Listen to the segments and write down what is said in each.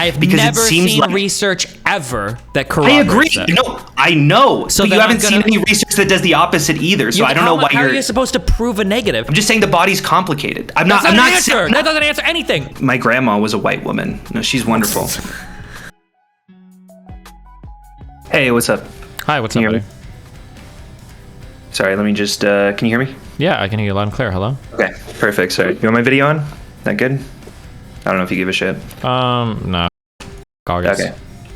I've because never it seems seen like research ever that I corroborates agree. it. No, I know. So but you then haven't seen any research that does the opposite either. So I don't know why How you're. are you supposed to prove a negative? I'm just saying the body's complicated. I'm That's not. I'm not not an answer. saying. That doesn't answer anything. My grandma was a white woman. No, she's wonderful. Hey, what's up? Hi, what's Can up, you buddy? hear me? Sorry, let me just. Can you hear me? Yeah, I can hear you loud and clear. Hello? Okay, perfect. Sorry. You want my video on? That good? I don't know if you give a shit. No. August. Okay.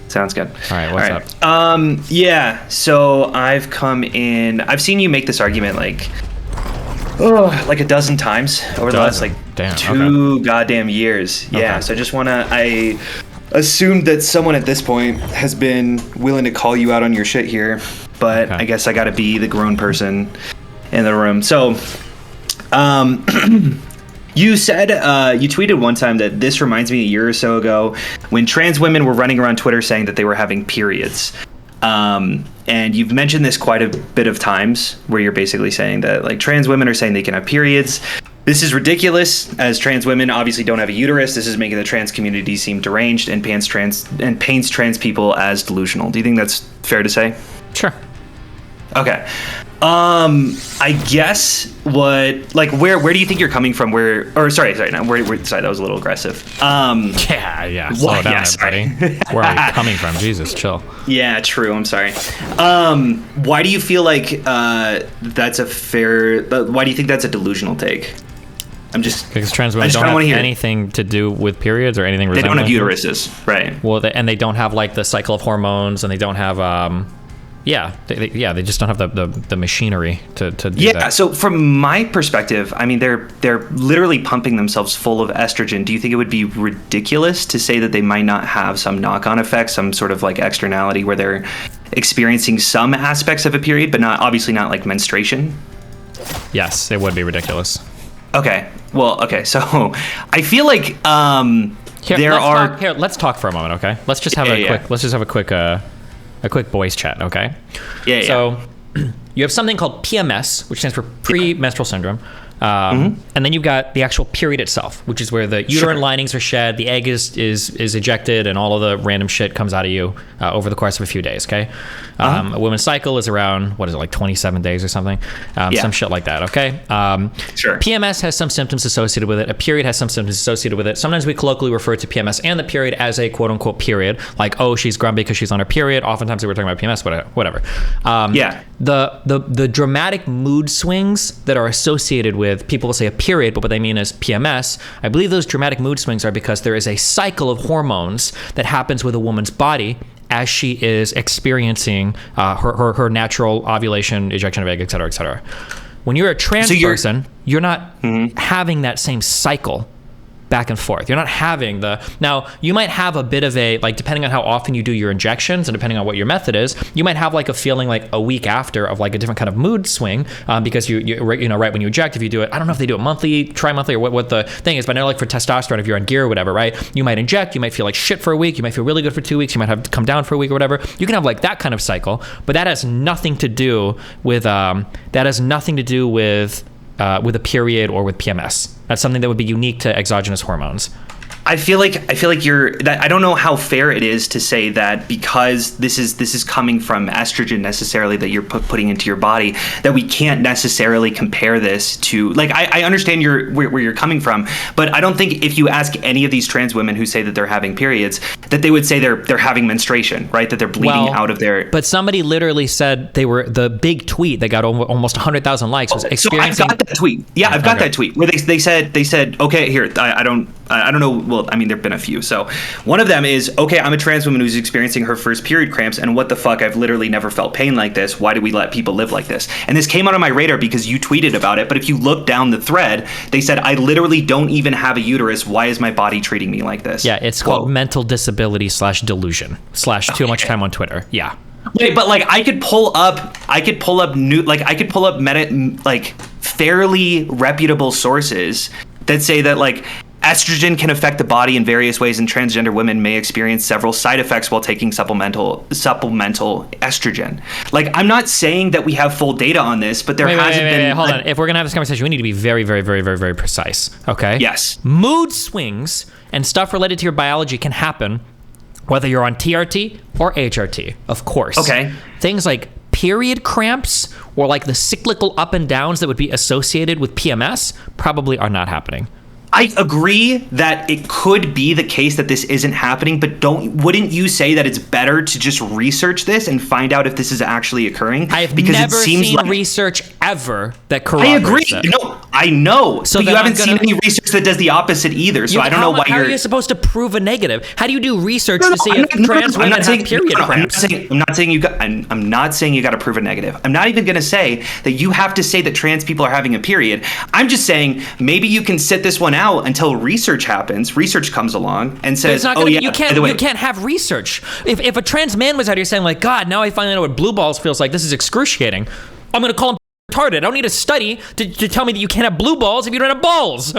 Sounds good. All right, what's up? Yeah, so I've come in. I've seen you make this argument like a dozen times over the last two goddamn years. Yeah, Okay. so I just I assumed that someone at this point has been willing to call you out on your shit here, but I guess I gotta be the grown person in the room. So, you said, you tweeted one time that this reminds me a year or so ago when trans women were running around Twitter saying that they were having periods. And you've mentioned this quite a bit of times where you're basically saying that like trans women are saying they can have periods. This is ridiculous, as trans women obviously don't have a uterus. This is making the trans community seem deranged and paints trans people as delusional. Do you think that's fair to say? Sure. Okay. I guess where do you think you're coming from? Sorry, that was a little aggressive. Yeah. Slow down, everybody. Where are we coming from? Jesus, chill. Yeah, true. I'm sorry. Why do you feel like that's a fair? Why do you think that's a delusional take? Because trans women don't have anything to do with periods or anything. They don't have uteruses, right? Well, they don't have like the cycle of hormones, and they don't have they just don't have the machinery to do that. Yeah, so from my perspective, I mean, they're literally pumping themselves full of estrogen. Do you think it would be ridiculous to say that they might not have some knock-on effect, some sort of like externality where they're experiencing some aspects of a period, but obviously not like menstruation? Yes, it would be ridiculous. Okay. Well, okay. So I feel like let's talk for a moment, okay? Let's just have a quick voice chat, okay? Yeah. So you have something called PMS, which stands for premenstrual syndrome. And then you've got the actual period itself, which is where the uterine linings are shed, the egg is ejected, and all of the random shit comes out of you over the course of a few days, okay? A woman's cycle is around, like 27 days or something? Some shit like that, okay? Sure. PMS has some symptoms associated with it. A period has some symptoms associated with it. Sometimes we colloquially refer to PMS and the period as a quote-unquote period, like, oh, she's grumpy because she's on her period. Oftentimes we're talking about PMS, whatever. The dramatic mood swings that are associated with, people will say a period, but what they mean is PMS. I believe those dramatic mood swings are because there is a cycle of hormones that happens with a woman's body as she is experiencing her natural ovulation, ejection of egg, et cetera, et cetera. When you're a trans person, you're not having that same cycle back and forth. You're not having now you might have a bit of a, like, depending on how often you do your injections and depending on what your method is, you might have like a feeling like a week after of like a different kind of mood swing, because you right when you inject, if you do it, I don't know if they do it monthly, tri-monthly, or what the thing is, but I know like for testosterone, if you're on gear or whatever, right, you might inject, you might feel like shit for a week, you might feel really good for 2 weeks, you might have to come down for a week or whatever. You can have like that kind of cycle, but that has nothing to do with with a period or with PMS. That's something that would be unique to exogenous hormones. I feel like I don't know how fair it is to say that because this is coming from estrogen necessarily that you're putting into your body, that we can't necessarily compare this to, like, I understand where you're coming from, but I don't think if you ask any of these trans women who say that they're having periods, that they would say they're having menstruation, right? That they're bleeding out of their. But somebody literally said the big tweet that got almost 100,000 likes was experiencing. So I've got that tweet. Yeah, I've got that tweet where they said okay, here, I don't know. Well, I mean, there've been a few. So one of them is, okay, I'm a trans woman who's experiencing her first period cramps, and what the fuck, I've literally never felt pain like this. Why do we let people live like this? And this came out on my radar because you tweeted about it, but if you look down the thread, they said, I literally don't even have a uterus. Why is my body treating me like this? Yeah, it's called mental disability / delusion / too much time on Twitter. Yeah. Wait, but like I could pull up fairly reputable sources that say that like estrogen can affect the body in various ways, and transgender women may experience several side effects while taking supplemental estrogen. Like, I'm not saying that we have full data on this, but there hasn't been. Hold on. If we're gonna have this conversation, we need to be very, very, very, very, very precise. Okay. Yes. Mood swings and stuff related to your biology can happen whether you're on TRT or HRT, of course. Okay. Things like period cramps or like the cyclical up and downs that would be associated with PMS probably are not happening. I agree that it could be the case that this isn't happening, but wouldn't you say that it's better to just research this and find out if this is actually occurring? I have never seen research ever that corroborates I agree. it. No, I know. So but you haven't seen any research that does the opposite either. So I don't know why How are you supposed to prove a negative? How do you do research to see if trans women have period cramps? I'm not saying you got to prove a negative. I'm not even going to say that you have to say that trans people are having a period. I'm just saying maybe you can sit this one out until research happens. Research comes along and says, you can't have research. If a trans man was out here saying like, God, now I finally know what blue balls feels like. This is excruciating. I'm going to call him retarded. I don't need a study to tell me that you can't have blue balls if you don't have balls.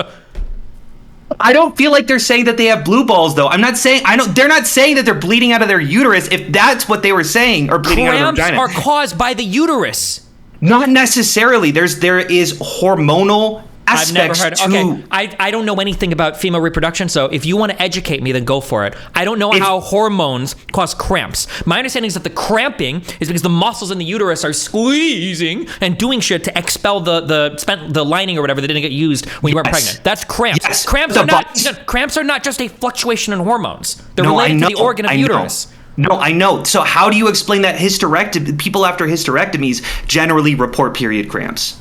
I don't feel like they're saying that they have blue balls, though. They're not saying that they're bleeding out of their uterus. If that's what they were saying, or bleeding out of their vagina. Cramps are caused by the uterus. Not necessarily. There is hormonal aspects. I've never heard. Okay, I don't know anything about female reproduction, so if you want to educate me, then go for it. I don't know how hormones cause cramps. My understanding is that the cramping is because the muscles in the uterus are squeezing and doing shit to expel the lining or whatever that didn't get used when you weren't pregnant. That's cramps. Yes. Cramps are not just a fluctuation in hormones. They're related to the organ of uterus. No, I know. So how do you explain that people after hysterectomies generally report period cramps?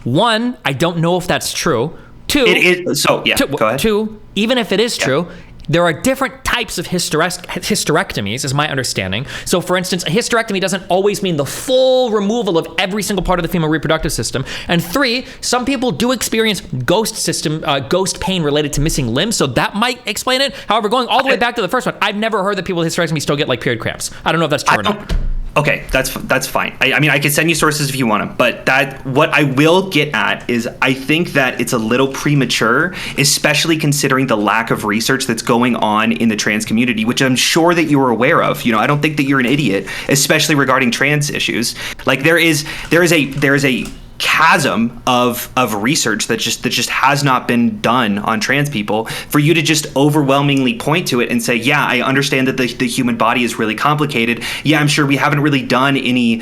One, I don't know if that's true. Two, go ahead. Two, even if it is true, there are different types of hysterectomies, is my understanding. So, for instance, a hysterectomy doesn't always mean the full removal of every single part of the female reproductive system. And three, some people do experience ghost pain related to missing limbs, so that might explain it. However, going all the way back to the first one, I've never heard that people with hysterectomy still get like period cramps. I don't know if that's true or not. Okay, that's fine. I mean, I can send you sources if you want them, but what I will get at is I think that it's a little premature, especially considering the lack of research that's going on in the trans community, which I'm sure that you're aware of. I don't think that you're an idiot, especially regarding trans issues. Like there is a chasm of research that just has not been done on trans people for you to just overwhelmingly point to it and say, yeah, I understand that the human body is really complicated. Yeah, I'm sure we haven't really done any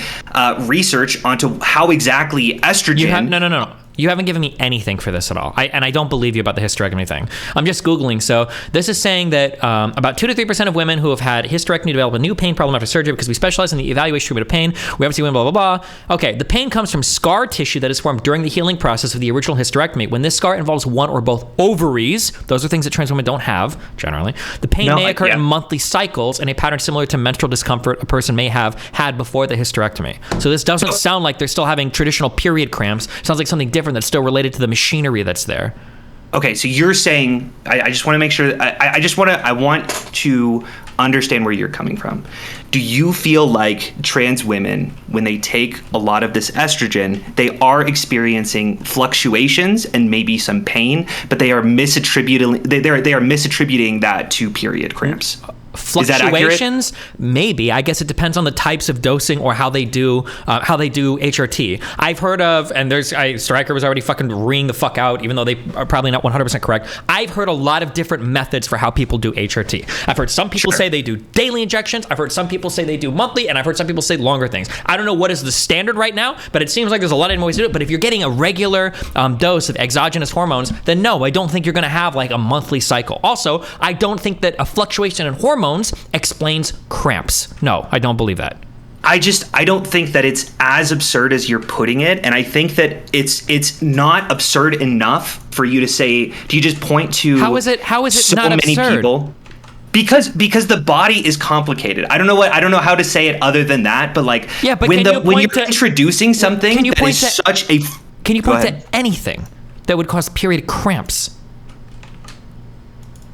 research onto how exactly estrogen. No. You haven't given me anything for this at all. I don't believe you about the hysterectomy thing. I'm just Googling. So this is saying that about 2 to 3% of women who have had hysterectomy develop a new pain problem after surgery because we specialize in the evaluation treatment of pain. We haven't seen women, blah, blah, blah. Okay, the pain comes from scar tissue that is formed during the healing process of the original hysterectomy. When this scar involves one or both ovaries, those are things that trans women don't have, generally. The pain may occur in monthly cycles in a pattern similar to menstrual discomfort a person may have had before the hysterectomy. So this doesn't sound like they're still having traditional period cramps. It sounds like something different that's still related to the machinery that's there. Okay, so you're saying, I just want to make sure, I want to understand where you're coming from. Do you feel like trans women, when they take a lot of this estrogen, they are experiencing fluctuations and maybe some pain, but they are misattributing that to period cramps? Fluctuations, maybe. I guess it depends on the types of dosing or how they do HRT. I've heard of, and Stryker was already fucking reeing the fuck out, even though they are probably not 100% correct. I've heard a lot of different methods for how people do HRT. I've heard some people say they do daily injections. I've heard some people say they do monthly, and I've heard some people say longer things. I don't know what is the standard right now, but it seems like there's a lot of different ways to do it. But if you're getting a regular dose of exogenous hormones, then no, I don't think you're going to have like a monthly cycle. Also, I don't think that a fluctuation in hormones explains cramps. No, I don't believe that. I don't think that it's as absurd as you're putting it, and I think that it's not absurd enough for you to say. Do you just point to how is it so not many absurd? People? Because the body is complicated. I don't know how to say it other than that. But like, when you're introducing something that is such a. Can you point to anything that would cause period cramps?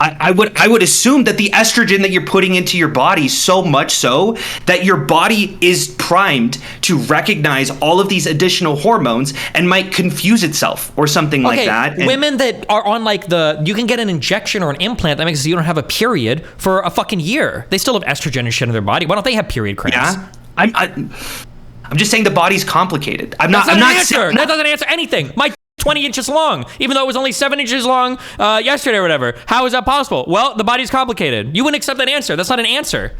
I would assume that the estrogen that you're putting into your body, so much so that your body is primed to recognize all of these additional hormones and might confuse itself or something like that. Women that are on you can get an injection or an implant that makes it so you don't have a period for a fucking year. They still have estrogen and shit in their body. Why don't they have period cramps? Yeah, I'm just saying the body's complicated. That doesn't answer anything. My 20 inches long, even though it was only 7 inches long yesterday or whatever. How is that possible? Well, the body's complicated. You wouldn't accept that answer. That's not an answer.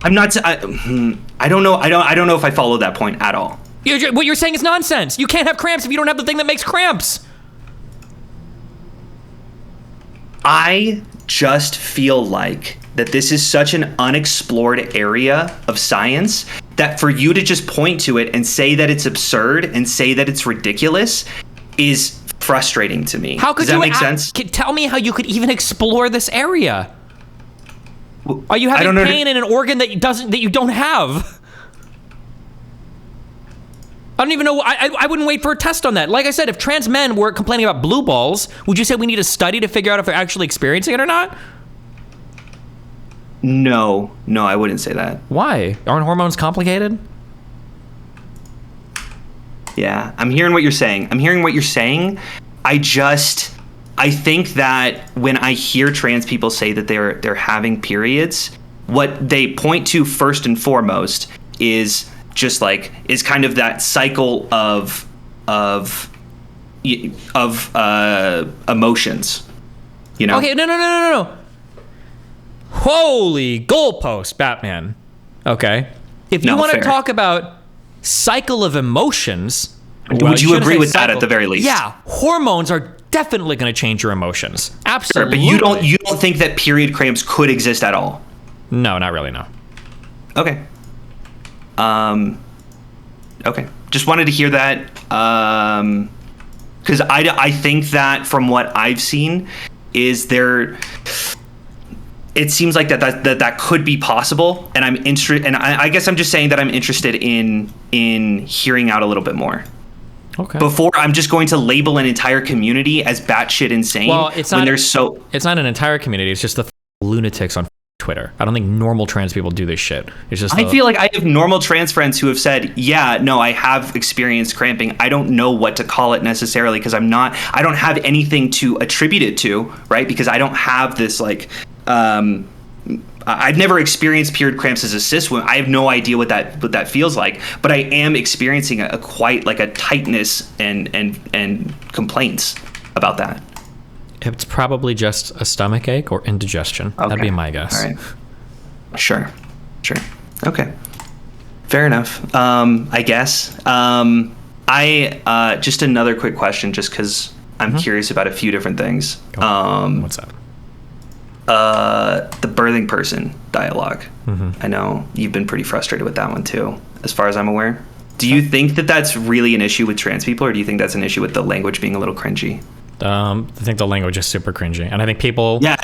I'm not. I don't know. I don't know if I follow that point at all. What you're saying is nonsense. You can't have cramps if you don't have the thing that makes cramps. I just feel like that this is such an unexplored area of science that for you to just point to it and say that it's absurd and say that it's ridiculous is frustrating to me. How could Does that make sense? Tell me how you could even explore this area. Are you having pain in an organ that you don't have? I don't even know. I wouldn't wait for a test on that. Like I said, if trans men were complaining about blue balls, would you say we need a study to figure out if they're actually experiencing it or not? No, I wouldn't say that. Why? Aren't hormones complicated? Yeah, I'm hearing what you're saying. I think that when I hear trans people say that they're having periods, what they point to first and foremost is just like is kind of that cycle of emotions. You know? Okay, no. Holy goalpost, Batman. Okay. If you want to talk about cycle of emotions, would you agree with that at the very least? Yeah, hormones are definitely going to change your emotions. Absolutely. Sure, but you don't think that period cramps could exist at all? No, not really, no. Okay. Okay. Just wanted to hear that. Because I think that from what I've seen is there... It seems like that could be possible, and I'm interested. And I guess I'm just saying that I'm interested in hearing out a little bit more. Okay. Before I'm just going to label an entire community as batshit insane. Well, it's not an entire community. It's just the lunatics on Twitter. I don't think normal trans people do this shit. It's just I feel like I have normal trans friends who have said, yeah, no, I have experienced cramping. I don't know what to call it necessarily because I don't have anything to attribute it to, right? Because I don't have this like. I've never experienced period cramps as a cis woman. I have no idea what that feels like, but I am experiencing a quite like a tightness and complaints about that. It's probably just a stomach ache or indigestion. Okay. That'd be my guess. All right. Sure. Okay. Fair enough. I guess. Just another quick question, just because I'm curious about a few different things. What's up? The birthing person dialogue. I know you've been pretty frustrated with that one too, as far as I'm aware. Do you think that that's really an issue with trans people, or do you think that's an issue with the language being a little cringy? I think the language is super cringy, and I think people. Yeah.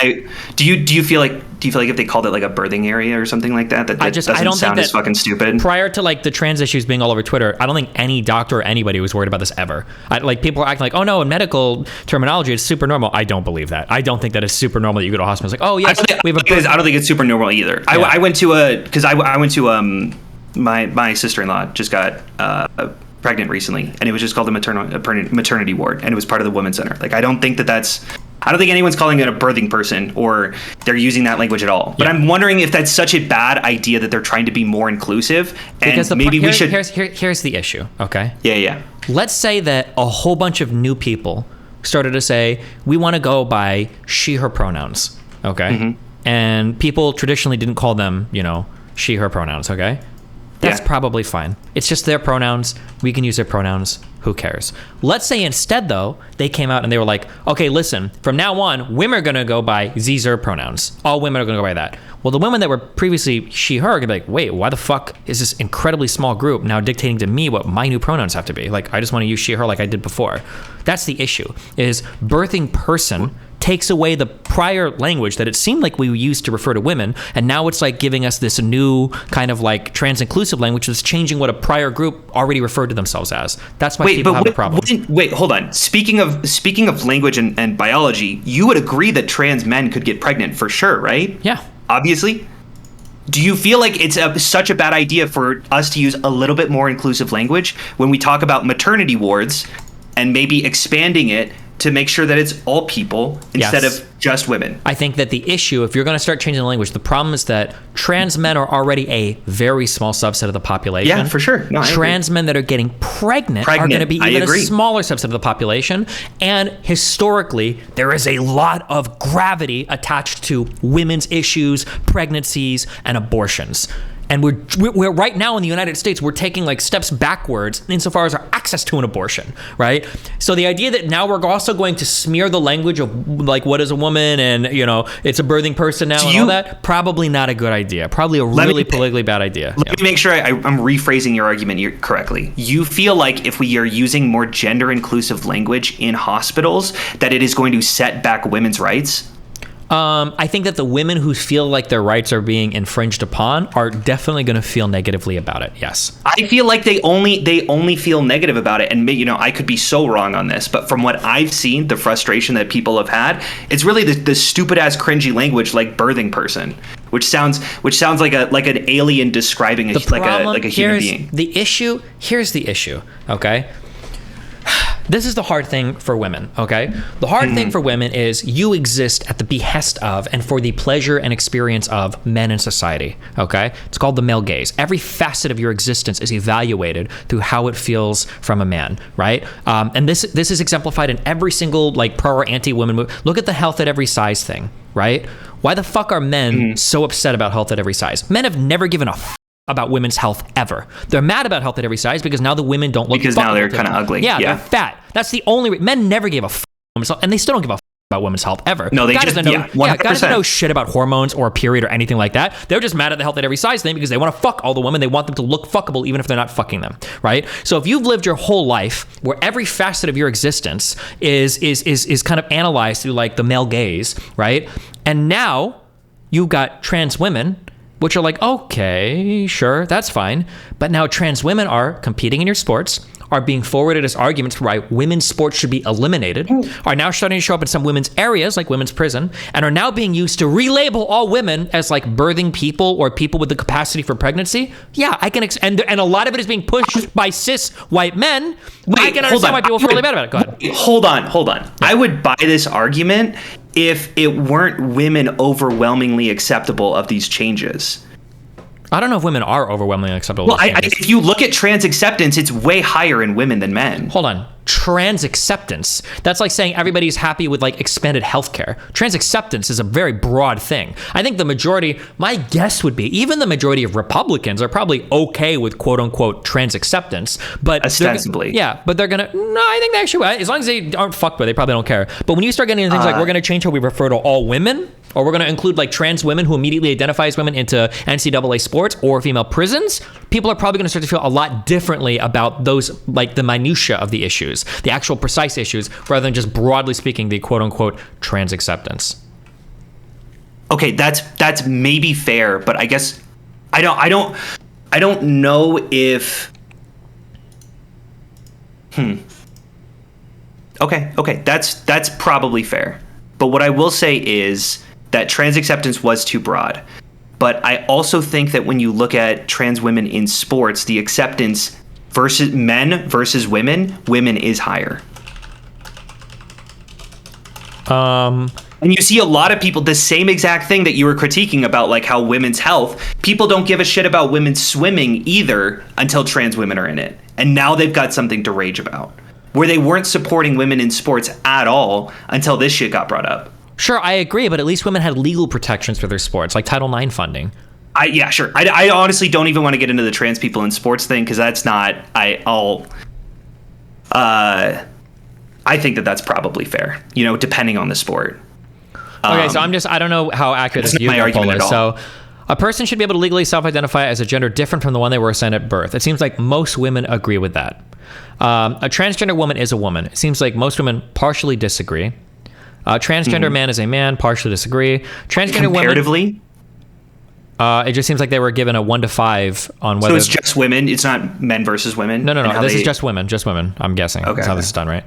Do you feel like if they called it like a birthing area or something like that, that doesn't sound as fucking stupid? Prior to like the trans issues being all over Twitter, I don't think any doctor or anybody was worried about this ever. Like people are acting like, oh no, in medical terminology, it's super normal. I don't believe that. I don't think that it's super normal that you go to a hospital. It's like, oh yes, I don't think it's super normal either. Yeah. I went to my sister-in-law just got pregnant recently, and it was just called a maternity ward, and it was part of the women's center. Like I don't think anyone's calling it a birthing person, or they're using that language at all. But I'm wondering if that's such a bad idea that they're trying to be more inclusive, and because we should. Here's the issue. Okay. Yeah. Let's say that a whole bunch of new people started to say we want to go by she/her pronouns. Okay. And people traditionally didn't call them, she/her pronouns. Okay. That's probably fine. It's just their pronouns. We can use their pronouns. Who cares? Let's say instead, though, they came out and they were like, okay, listen, from now on, women are going to go by these are pronouns. All women are going to go by that. Well, the women that were previously she, her, are going to be like, wait, why the fuck is this incredibly small group now dictating to me what my new pronouns have to be? Like, I just want to use she, her like I did before. That's the issue, is birthing person takes away the prior language that it seemed like we used to refer to women, and now it's like giving us this new kind of like trans-inclusive language that's changing what a prior group already referred to themselves as. That's why people have a problem. Wait, hold on. Speaking of language and biology, you would agree that trans men could get pregnant for sure, right? Yeah. Obviously. Do you feel like it's such a bad idea for us to use a little bit more inclusive language when we talk about maternity wards and maybe expanding it to make sure that it's all people instead Yes. of just women. I think that the issue, if you're going to start changing the language, the problem is that trans men are already a very small subset of the population. Yeah, for sure. No, I agree. Trans men that are getting pregnant are going to be I even a agree. smaller subset of the population. And historically, there is a lot of gravity attached to women's issues, pregnancies, and abortions. And we're right now in the United States, we're taking like steps backwards insofar as our access to an abortion, right? So the idea that now we're also going to smear the language of like what is a woman and it's a birthing person now and all that, probably not a good idea. Probably a really politically bad idea. Let me make sure I'm rephrasing your argument correctly. You feel like if we are using more gender inclusive language in hospitals, that it is going to set back women's rights? I think that the women who feel like their rights are being infringed upon are definitely going to feel negatively about it. Yes. I feel like they only feel negative about it, and I could be so wrong on this, but from what I've seen, the frustration that people have had, it's really the stupid ass cringy language like birthing person, which sounds like an alien describing a human being. Here's the issue. Okay. This is the hard thing for women, okay? The hard thing for women is you exist at the behest of and for the pleasure and experience of men in society, okay? It's called the male gaze. Every facet of your existence is evaluated through how it feels from a man, right? And this is exemplified in every single like pro or anti-women movie. Look at the health at every size thing, right? Why the fuck are men so upset about health at every size? Men have never given a about women's health ever. They're mad about health at every size because now the women don't look because now they're kind of ugly. Yeah, they're fat. That's the only men never gave a fuck about women's health, and they still don't give a fuck about women's health ever. No, they guys just don't know, 100%. Guys don't know shit about hormones or a period or anything like that. They're just mad at the health at every size thing because they want to fuck all the women. They want them to look fuckable even if they're not fucking them, right? So if you've lived your whole life where every facet of your existence is kind of analyzed through like the male gaze, right? And now you've got trans women which are like, okay, sure, that's fine. But now trans women are competing in your sports, are being forwarded as arguments for why women's sports should be eliminated, are now starting to show up in some women's areas, like women's prison, and are now being used to relabel all women as like birthing people or people with the capacity for pregnancy. Yeah, I can, and a lot of it is being pushed by cis white men. I can understand why people feel really bad about it. Go ahead. Hold on. Yeah. I would buy this argument if it weren't women overwhelmingly acceptable of these changes. I don't know if women are overwhelmingly acceptable. Well, if you look at trans acceptance, it's way higher in women than men. Hold on. Trans acceptance. That's like saying everybody's happy with like expanded healthcare. Trans acceptance is a very broad thing. I think the majority, my guess would be, even the majority of Republicans are probably okay with quote unquote trans acceptance, but ostensibly. But they're gonna, no, I think they actually, as long as they aren't fucked with, they probably don't care. But when you start getting into things like we're gonna change how we refer to all women, or we're going to include like trans women who immediately identify as women into NCAA sports or female prisons, people are probably going to start to feel a lot differently about those, like the minutia of the issues, the actual precise issues, rather than just broadly speaking the quote unquote trans acceptance. Okay, that's maybe fair, but I guess I don't know if Okay, that's probably fair. But what I will say is that trans acceptance was too broad. But I also think that when you look at trans women in sports, the acceptance versus men versus women is higher. And you see a lot of people, the same exact thing that you were critiquing about, like how women's health, people don't give a shit about women swimming either until trans women are in it. And now they've got something to rage about, where they weren't supporting women in sports at all until this shit got brought up. Sure, I agree, but at least women had legal protections for their sports, like Title IX funding. Yeah, sure. I honestly don't even want to get into the trans people in sports thing because that's not. I think that's probably fair. Depending on the sport. Okay, so I don't know how accurate this view is. So, a person should be able to legally self-identify as a gender different from the one they were assigned at birth. It seems like most women agree with that. A transgender woman is a woman. It seems like most women partially disagree. Transgender man is a man, partially disagree. Transgender comparatively? It just seems like they were given a 1 to 5 on whether. So it's just women. It's not men versus women. No. This is just women. Just women. I'm guessing. Okay, that's how this is done, right?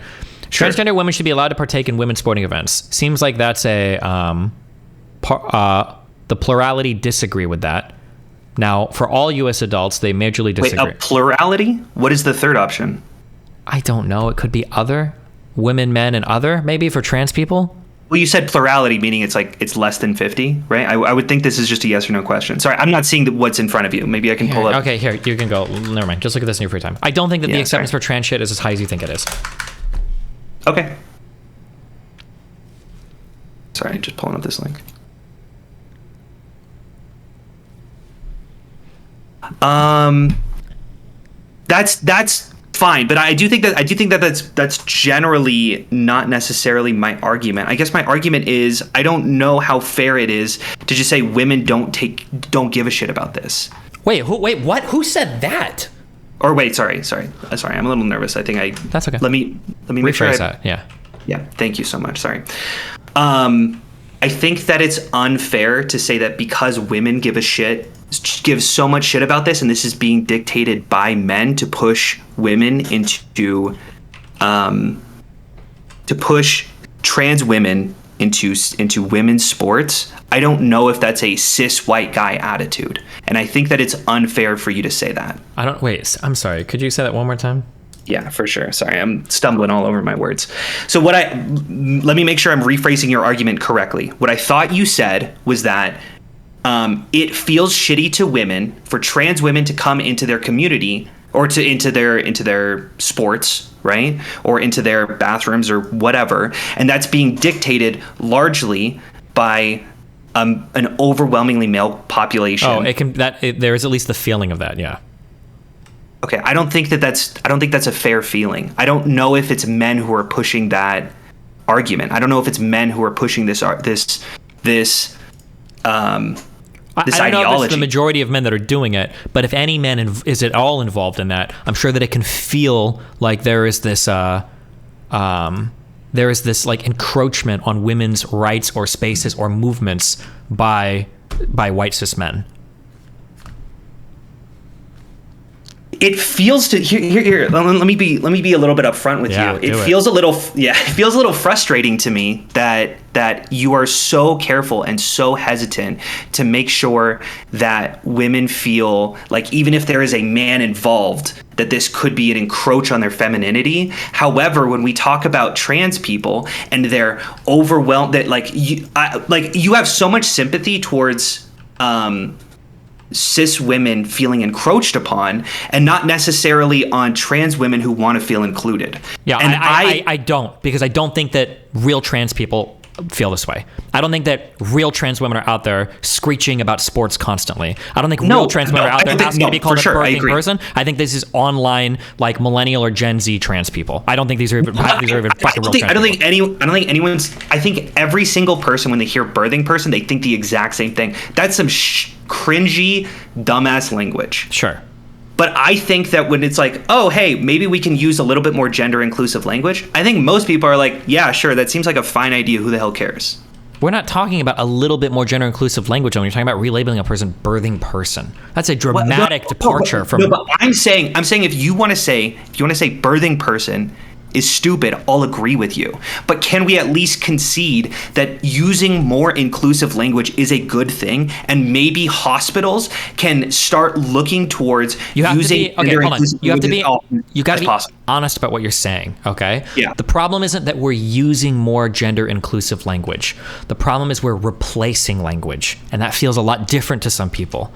Sure. Transgender women should be allowed to partake in women's sporting events. Seems like that's the plurality disagree with that. Now, for all U.S. adults, they majorly disagree. Wait, a plurality? What is the third option? I don't know. It could be other. women, men, and other, maybe for trans people? Well, you said plurality, meaning it's less than 50, right? I would think this is just a yes or no question. Sorry, I'm not seeing what's in front of you. Maybe I can pull up. Okay, here, you can go. Never mind. Just look at this in your free time. I don't think that the acceptance for trans shit is as high as you think it is. Okay. Sorry, just pulling up this link. That's fine, but I do think that that's generally not necessarily my argument. I guess my argument is I don't know how fair it is to just say women don't give a shit about this. Wait, what? Who said that? Or wait, sorry. I'm a little nervous. I think That's okay. Let me make sure. Rephrase that. Yeah. Yeah. Thank you so much. Sorry. I think that it's unfair to say that because women give so much shit about this, and this is being dictated by men to push women to push trans women into women's sports. I don't know if that's a cis white guy attitude, and I think that it's unfair for you to say that. I'm sorry. Could you say that one more time? Yeah, for sure. Sorry, I'm stumbling all over my words. So let me make sure I'm rephrasing your argument correctly. What I thought you said was that it feels shitty to women for trans women to come into their community or into their sports, right? Or into their bathrooms or whatever. And that's being dictated largely by an overwhelmingly male population. Oh, there is at least the feeling of that, yeah. Okay, I don't think that's a fair feeling. I don't know if it's men who are pushing that argument. I don't know if it's men who are pushing this ideology. I don't know if it's the majority of men that are doing it, but if any man is at all involved in that, I'm sure that it can feel like there is this like encroachment on women's rights or spaces or movements by white cis men. It feels here. Let me be a little bit upfront with you. It feels a little frustrating to me that you are so careful and so hesitant to make sure that women feel like even if there is a man involved, that this could be an encroach on their femininity. However, when we talk about trans people and they're overwhelmed, that you have so much sympathy towards cis women feeling encroached upon and not necessarily on trans women who want to feel included. Yeah, and I don't, because I don't think that real trans people feel this way. I don't think that real trans women are out there screeching about sports constantly. I don't think real trans women are out there asking to be called a birthing person. I think this is online, like millennial or Gen Z trans people. I don't think these are even fucking real trans people. I think every single person, when they hear birthing person, they think the exact same thing. That's some cringy, dumbass language. Sure. But I think that when it's like, oh, hey, maybe we can use a little bit more gender inclusive language, I think most people are like, yeah, sure, that seems like a fine idea. Who the hell cares? We're not talking about a little bit more gender inclusive language when you're talking about relabeling a person birthing person. That's a dramatic departure from. No, but I'm saying if you want to say birthing person is stupid, I'll agree with you. But can we at least concede that using more inclusive language is a good thing, and maybe hospitals can start looking towards using gender inclusive language? You got to be honest about what you're saying, okay? Yeah. The problem isn't that we're using more gender inclusive language. The problem is we're replacing language, and that feels a lot different to some people.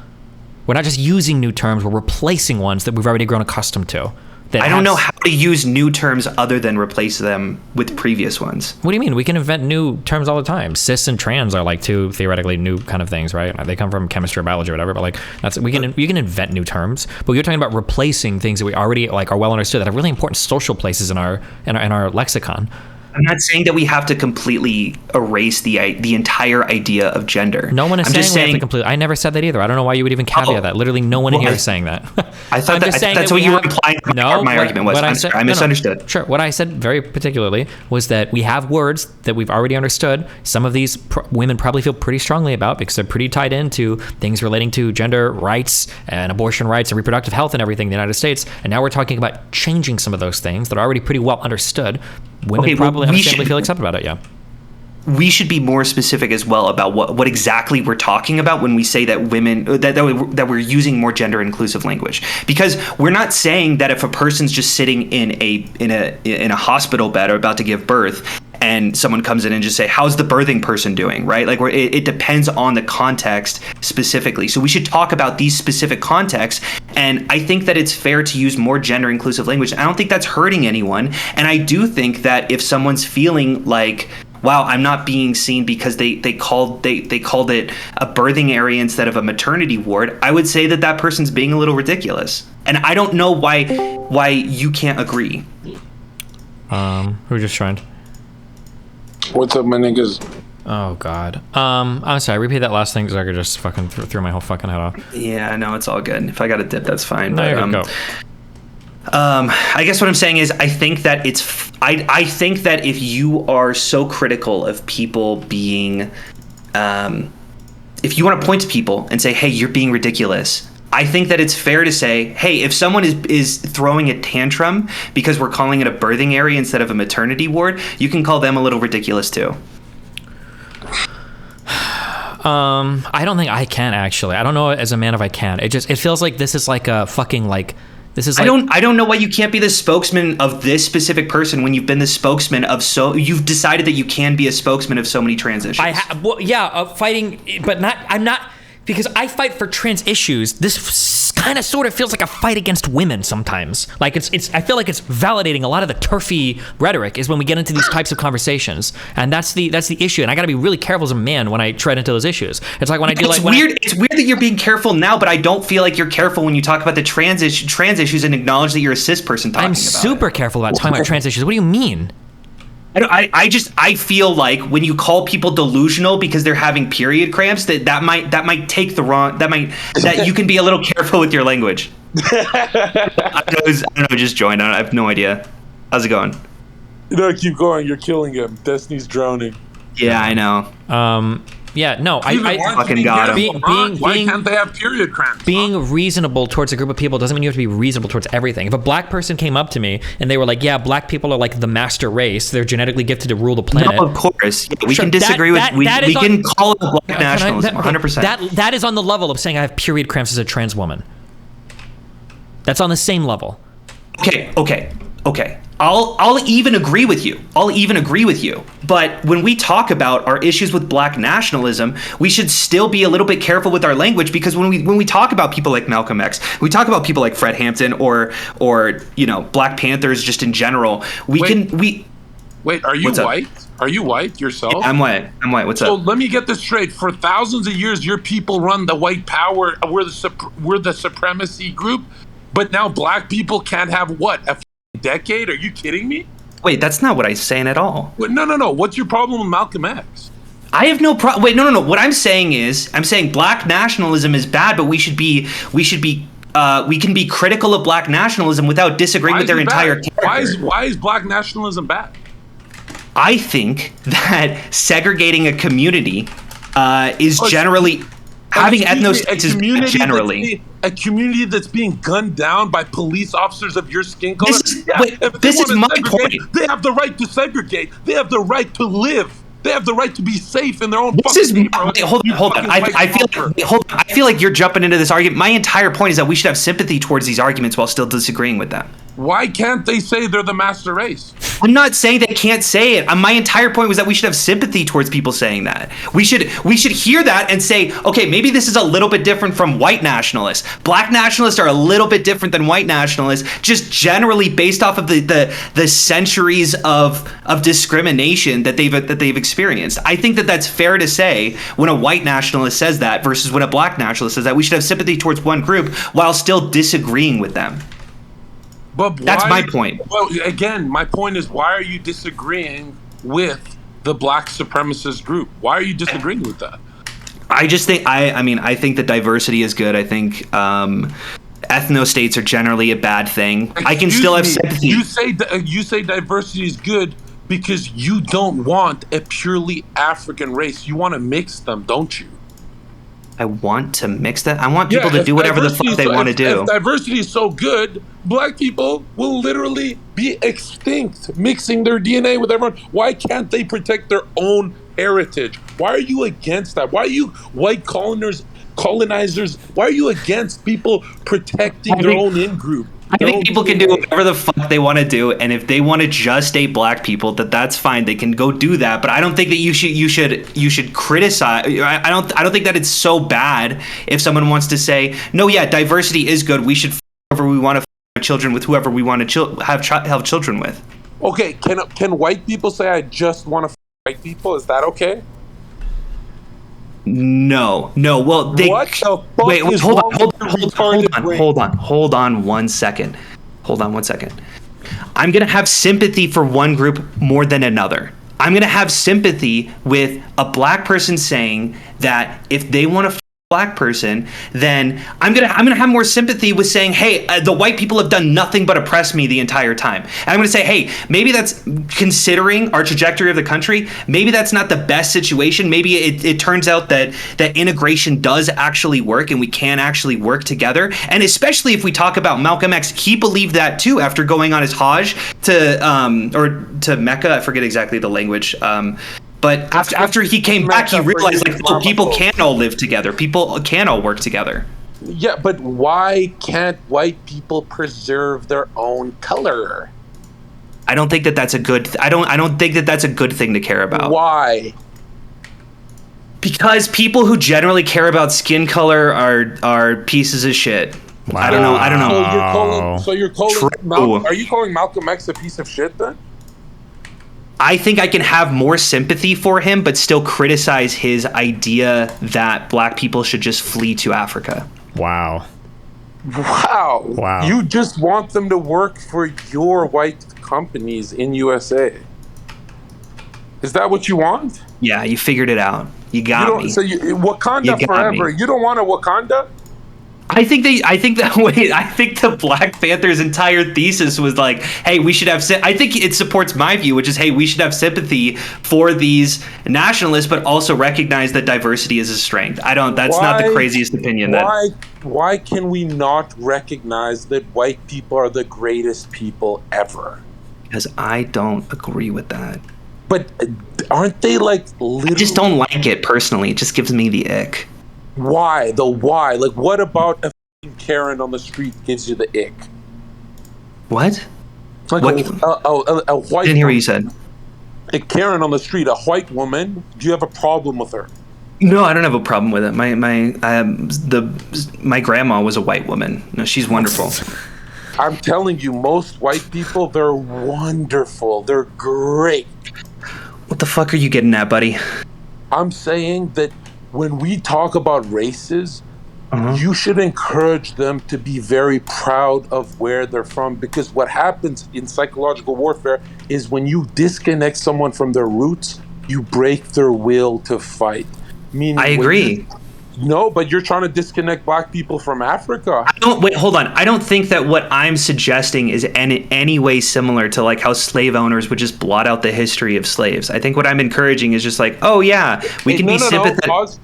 We're not just using new terms, we're replacing ones that we've already grown accustomed to. I don't know how to use new terms other than replace them with previous ones. What do you mean? We can invent new terms all the time. Cis and trans are like two theoretically new kind of things, right? They come from chemistry or biology or whatever, but like we can invent new terms. But you're talking about replacing things that we already like are well understood that have really important social places in our lexicon. I'm not saying that we have to completely erase the entire idea of gender. No one is saying we have to completely. I never said that either. I don't know why you would even caveat that. Literally, no one here is saying that. I thought that's what you were implying. My argument was. I misunderstood. No. Sure. What I said very particularly was that we have words that we've already understood. Some of these women probably feel pretty strongly about because they're pretty tied into things relating to gender rights and abortion rights and reproductive health and everything in the United States. And now we're talking about changing some of those things that are already pretty well understood. Women probably understandably feel accepted about it, yeah. we should be more specific as well about what exactly we're talking about when we say that women that we're using more gender inclusive language, because we're not saying that if a person's just sitting in a hospital bed or about to give birth and someone comes in and just say, how's the birthing person doing, right? Like, it depends on the context specifically. So we should talk about these specific contexts. And I think that it's fair to use more gender inclusive language. I don't think that's hurting anyone. And I do think that if someone's feeling like, wow, I'm not being seen because they called it a birthing area instead of a maternity ward, I would say that person's being a little ridiculous. And I don't know why you can't agree. Who just joined? What's up, my niggas? Oh God. I'm sorry. Repeat that last thing, so I could just fucking throw my whole fucking head off. Yeah, no, it's all good. If I got a dip, that's fine. No, But, go. I guess what I'm saying is I think that I think that if you are so critical of people being, if you want to point to people and say, hey, you're being ridiculous, I think that it's fair to say, hey, if someone is throwing a tantrum because we're calling it a birthing area instead of a maternity ward, you can call them a little ridiculous too. I don't think I can, actually. I don't know as a man if I can. It feels like this is like a fucking like. This is like, I don't know why you can't be the spokesman of this specific person when you've been the spokesman of you've decided that you can be a spokesman of so many trans issues. Fighting, but not. I'm not, because I fight for trans issues. This kind of sort of feels like a fight against women sometimes. Like it's. I feel like it's validating a lot of the turfy rhetoric is when we get into these types of conversations, and that's the issue. And I got to be really careful as a man when I tread into those issues. It's like when I do it's weird. It's weird that you're being careful now, but I don't feel like you're careful when you talk about the trans issues and acknowledge that you're a cis person talking about it. I'm super careful about talking about trans issues. What do you mean? I feel like when you call people delusional because they're having period cramps, that might take the wrong, that you can be a little careful with your language. I don't know, just joined. I have no idea. How's it going? Keep going. You're killing him. Destiny's drowning. Yeah, I know. Yeah, no, I fucking got him. Why can't they have period cramps? Being reasonable towards a group of people doesn't mean you have to be reasonable towards everything. If a black person came up to me and they were like, yeah, black people are like the master race, they're genetically gifted to rule the planet. No, of course. Yeah, we can disagree we can call it black nationalism, 100%. That is on the level of saying I have period cramps as a trans woman. That's on the same level. Okay. I'll even agree with you. But when we talk about our issues with black nationalism, we should still be a little bit careful with our language, because when we talk about people like Malcolm X, we talk about people like Fred Hampton or Black Panthers just in general. Wait, are you white? Are you white yourself? Yeah, I'm white. What's up? So let me get this straight. For thousands of years, your people run the white power. We're the supremacy group, but now black people can't have what? A decade? Are you kidding me? Wait, that's not what I'm saying at all. No. What's your problem with Malcolm X? I have no problem. Wait, no. What I'm saying black nationalism is bad, but we can be critical of black nationalism without disagreeing with their entire character. Why is black nationalism bad? I think that segregating a community is generally having ethnostates is generally a community that's being gunned down by police officers of your skin color. This is my point. They have the right to segregate. They have the right to live. They have the right to be safe in their own. Hold on. I feel like you're jumping into this argument. My entire point is that we should have sympathy towards these arguments while still disagreeing with them. Why can't they say they're the master race? I'm not saying they can't say it. My entire point was that we should have sympathy towards people saying that. We should hear that and say, okay, maybe this is a little bit different from white nationalists. Black nationalists are a little bit different than white nationalists, just generally based off of the centuries of discrimination that they've experienced. I think that that's fair to say when a white nationalist says that versus when a black nationalist says that. We should have sympathy towards one group while still disagreeing with them. But that's my point. Well, again, my point is, why are you disagreeing with the black supremacist group? Why are you disagreeing with that? I just think I think that diversity is good. I think ethnostates are generally a bad thing. I can still have sympathy. You say diversity is good because you don't want a purely African race. You want to mix them, don't you? I want to mix that. I want people to do whatever the fuck they want to do. If diversity is so good, black people will literally be extinct, mixing their DNA with everyone. Why can't they protect their own heritage. Why are you against that? Why are you white colonizers? Why are you against people protecting their own in-group? I think people can do whatever the fuck they want to do, and if they want to just date black people, that's fine. They can go do that. But I don't think that you should criticize. I don't think that it's so bad if someone wants to say, no, yeah, diversity is good. We should whoever we want to have children with, whoever we want to have children with. Okay, can white people say I just want to white people? Is that okay? No. Well, what the fuck wait. Is Hold on 1 second. Hold on 1 second. I'm gonna have sympathy for one group more than another. I'm gonna have sympathy with a black person saying that if they want to black person, then I'm gonna have more sympathy with saying, hey, the white people have done nothing but oppress me the entire time. And I'm gonna say, hey, maybe that's, considering our trajectory of the country, maybe that's not the best situation. Maybe it turns out that integration does actually work and we can actually work together. And especially if we talk about Malcolm X, he believed that too after going on his Hajj to Mecca. I forget exactly the language. But after he came back, he realized people can all live together. People can all work together. Yeah, but why can't white people preserve their own color? I don't think that that's a good. I don't think that that's a good thing to care about. Why? Because people who generally care about skin color are pieces of shit. Wow. I don't know. So you're calling. Are you calling Malcolm X a piece of shit then? I think I can have more sympathy for him, but still criticize his idea that black people should just flee to Africa. Wow. You just want them to work for your white companies in USA. Is that what you want? Yeah, you figured it out. You got me. So Wakanda forever. You don't want a Wakanda? I think the Black Panther's entire thesis was like, hey, we should have. I think it supports my view, which is, hey, we should have sympathy for these nationalists, but also recognize that diversity is a strength. That's not the craziest opinion. Why can we not recognize that white people are the greatest people ever? Because I don't agree with that. But aren't they like literally? I just don't like it personally. It just gives me the ick. Why? Like, what about a Karen on the street gives you the ick? What? Like a white. I didn't hear what you said. A Karen on the street, a white woman. Do you have a problem with her? No, I don't have a problem with it. My grandma was a white woman. No, she's wonderful. I'm telling you, most white people, they're wonderful. They're great. What the fuck are you getting at, buddy? I'm saying that when we talk about races, you should encourage them to be very proud of where they're from, because what happens in psychological warfare is when you disconnect someone from their roots, you break their will to fight. Meaning, I agree. No, but you're trying to disconnect black people from Africa. Wait, hold on. I don't think that what I'm suggesting is in any way similar to like how slave owners would just blot out the history of slaves. I think what I'm encouraging is just like, oh yeah, we can be sympathetic.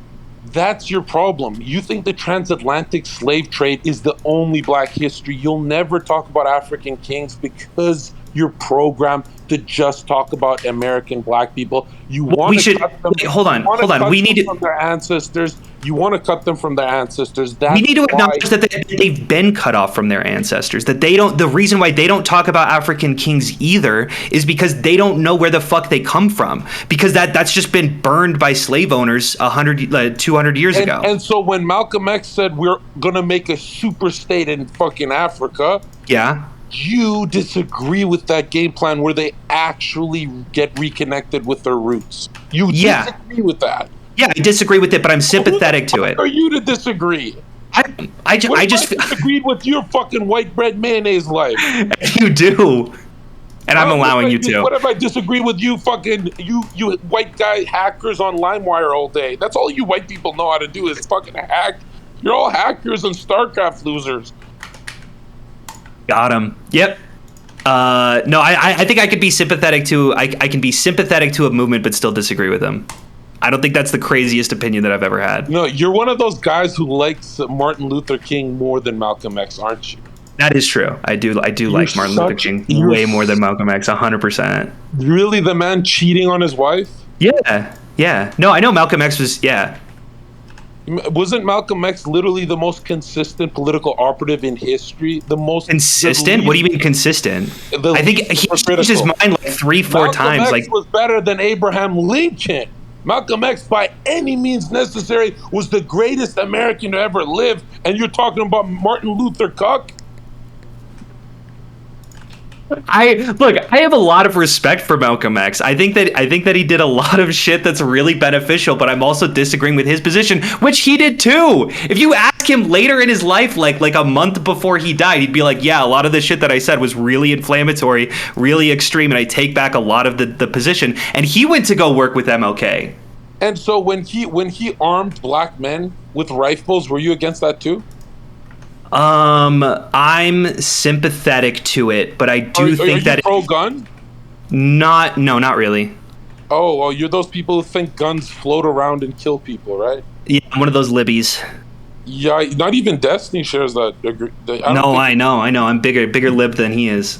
That's your problem. You think the transatlantic slave trade is the only black history. You'll never talk about African kings because you're programmed to just talk about American black people. You want to cut them. Hold on. We need to from their ancestors. You want to cut them from their ancestors. We need to acknowledge that they've been cut off from their ancestors. That they don't. The reason why they don't talk about African kings either is because they don't know where the fuck they come from. Because that's just been burned by slave owners 200 years ago. And so when Malcolm X said we're gonna make a super state in fucking Africa, yeah, you disagree with that game plan where they actually get reconnected with their roots. You disagree with that. Yeah, I disagree with it, but I'm sympathetic to it. Are you to disagree? I just disagreed with your fucking white bread mayonnaise life. You do, and I'm allowing you to. What if I disagree with you, fucking you white guy hackers on LimeWire all day? That's all you white people know how to do is fucking hack. You're all hackers and StarCraft losers. Got him. Yep. No, I think I could be sympathetic to. I can be sympathetic to a movement, but still disagree with them. I don't think that's the craziest opinion that I've ever had. No, you're one of those guys who likes Martin Luther King more than Malcolm X, aren't you? That is true. I do like Martin Luther King way more than Malcolm X, 100%. Really, the man cheating on his wife? Yeah. Yeah. No, I know Malcolm X was. Yeah. Wasn't Malcolm X literally the most consistent political operative in history? The most Consistent? What do you mean consistent? I think he changed his mind like 3-4 times. Malcolm X Like was better than Abraham Lincoln. Malcolm X, by any means necessary, was the greatest American to ever live. And you're talking about Martin Luther King? I have a lot of respect for Malcolm X. I think that he did a lot of shit that's really beneficial, but I'm also disagreeing with his position, which he did too. If you ask him later in his life, like a month before he died, he'd be like, yeah, a lot of the shit that I said was really inflammatory, really extreme, and I take back a lot of the position. And he went to go work with MLK. And so when he armed black men with rifles, were you against that too? I'm sympathetic to it, but I do think that pro-gun? Not really. Oh, you're those people who think guns float around and kill people, right? Yeah, I'm one of those libbies. Yeah, not even Destiny shares that. I know. I'm bigger lib than he is.